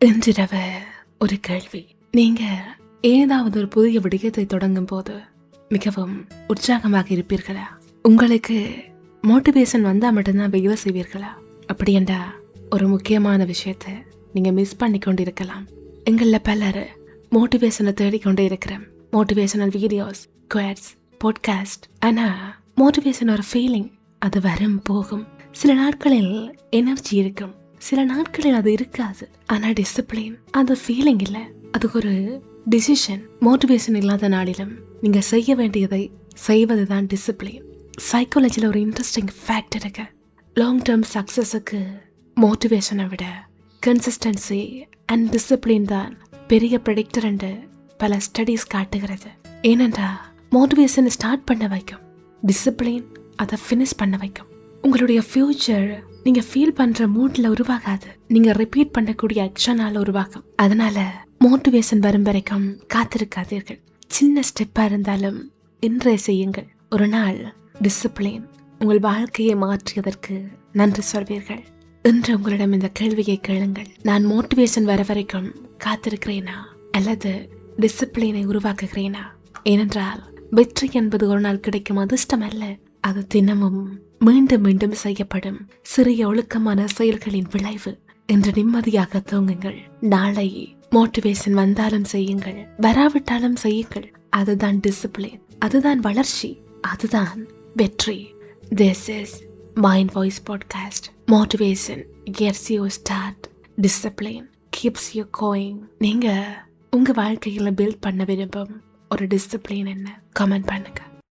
இன்றிரவு ஒரு கேள்வி. நீங்க ஏதாவது ஒரு புதிய விடயத்தை தொடங்கும் போது மிகவும் உற்சாகமாக இருப்பீர்களா? உங்களுக்கு மோட்டிவேஷன் வந்தா மட்டும்தான் வேலை செய்வீர்களா? அப்படி என்றா ஒரு முக்கியமான விஷயத்தை நீங்க மிஸ் பண்ணி கொண்டிருக்கலாம். எங்கள பலர் மோட்டிவேஷனை தேடிக்கொண்டே இருக்கிறோம். Motivational videos, quartz, podcast. ஆனா மோட்டிவேஷன் ஒரு ஃபீலிங். அது வரும் போகும். சில நாட்களில் எனர்ஜி இருக்கும், சில நாட்களில் அது இருக்காது. ஆனா டிசிப்ளின் அது ஃபீலிங் இல்லை, அது ஒரு டிசிஷன். மோட்டிவேஷன் இல்லாத நாளிலும் நீங்க செய்ய வேண்டியதை செய்வதுதான் டிசிப்ளின். சைக்காலஜில ஒரு இன்ட்ரெஸ்டிங் ஃபேக்ட் இருக்கு. லாங் டேர்ம் சக்சஸுக்கு மோட்டிவேஷனை விட கன்சிஸ்டன்சி அண்ட் டிசிப்ளின் தான் பெரிய ப்ரெடிக்டர் என்று பல ஸ்டடீஸ் காட்டுகிறது. ஏனென்றா மோட்டிவேஷனை ஸ்டார்ட் பண்ண வைக்கும், டிசிப்ளின் அதை ஃபினிஷ் பண்ண வைக்கும். உங்களுடைய ஃபியூச்சர் நீங்க ஃபீல் பண்ற மூட்ல உருவாகாது, நீங்க ரிப்பீட் பண்ணக்கூடிய ஆக்ஷனால உருவாகும். அதனால மோட்டிவேஷன் வரும் வரைக்கும் காத்திருக்காதீர்கள். சின்ன ஸ்டெப்பா இருந்தாலும் இன்றைய செய்யுங்கள். ஒரு நாள் டிசிப்ளின் உங்கள் வாழ்க்கையை மாற்றியதற்கு நன்றி சொல்வீர்கள். இன்று உங்களிடம் இந்த கேள்வியை கேளுங்கள். நான் மோட்டிவேஷன் வர வரைக்கும் காத்திருக்கிறேனா அல்லது டிசிப்ளினை உருவாக்குகிறேனா? ஏனென்றால் வெற்றி என்பது ஒரு நாள் கிடைக்கும் அதிர்ஷ்டம் அல்ல, அது தினமும் மீண்டும் மீண்டும் செய்யப்படும் சிறிய ஒழுக்கமான செயல்களின் விளைவு. என்று நிம்மதியாக தூங்குங்கள். நாளை மோட்டிவேஷன் வந்தாலும் செய்யுங்கள், வராவிட்டாலும் செய்யுங்கள். அதுதான் டிசிப்ளின், அதுதான் வளர்ச்சி, அதுதான் வெற்றி. This is Mind Voice Podcast. Motivation gets you start. Discipline keeps you going. நீங்க உங்க வாழ்க்கையில பில்ட் பண்ண விரும்பும் ஒரு டிசிப்ளின் என்ன? கமெண்ட் பண்ணுங்க.